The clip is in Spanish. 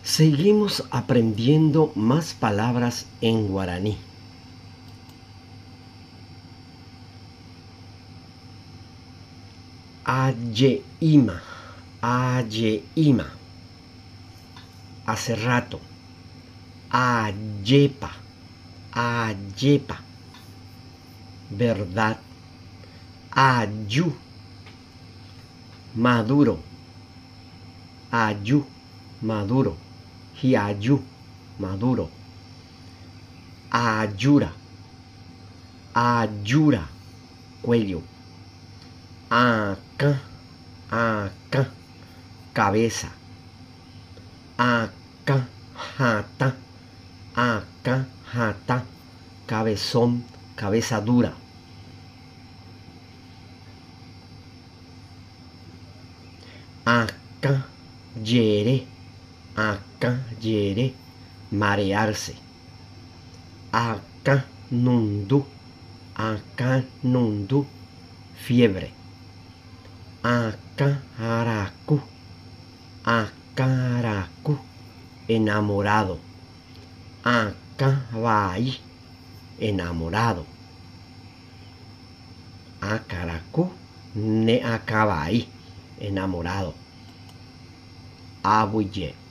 Seguimos aprendiendo más palabras en guaraní. Ayeima, ayeima. Hace rato. Ayepa, ayepa. Verdad. Ayu. Maduro. Ayu, maduro. Hiayu, maduro. Ayura. Ayura, cuello. Acá, acá, cabeza. Acá, jata. Acá, jata, cabezón, cabeza dura. Acá, yere. Acá, yere, marearse. Acá, nundu. Acá, nundu, fiebre. Acá, araku. Acá, araku, enamorado. Acá, vai, enamorado. Acaracu, ne acaba ahí, enamorado. Abuye.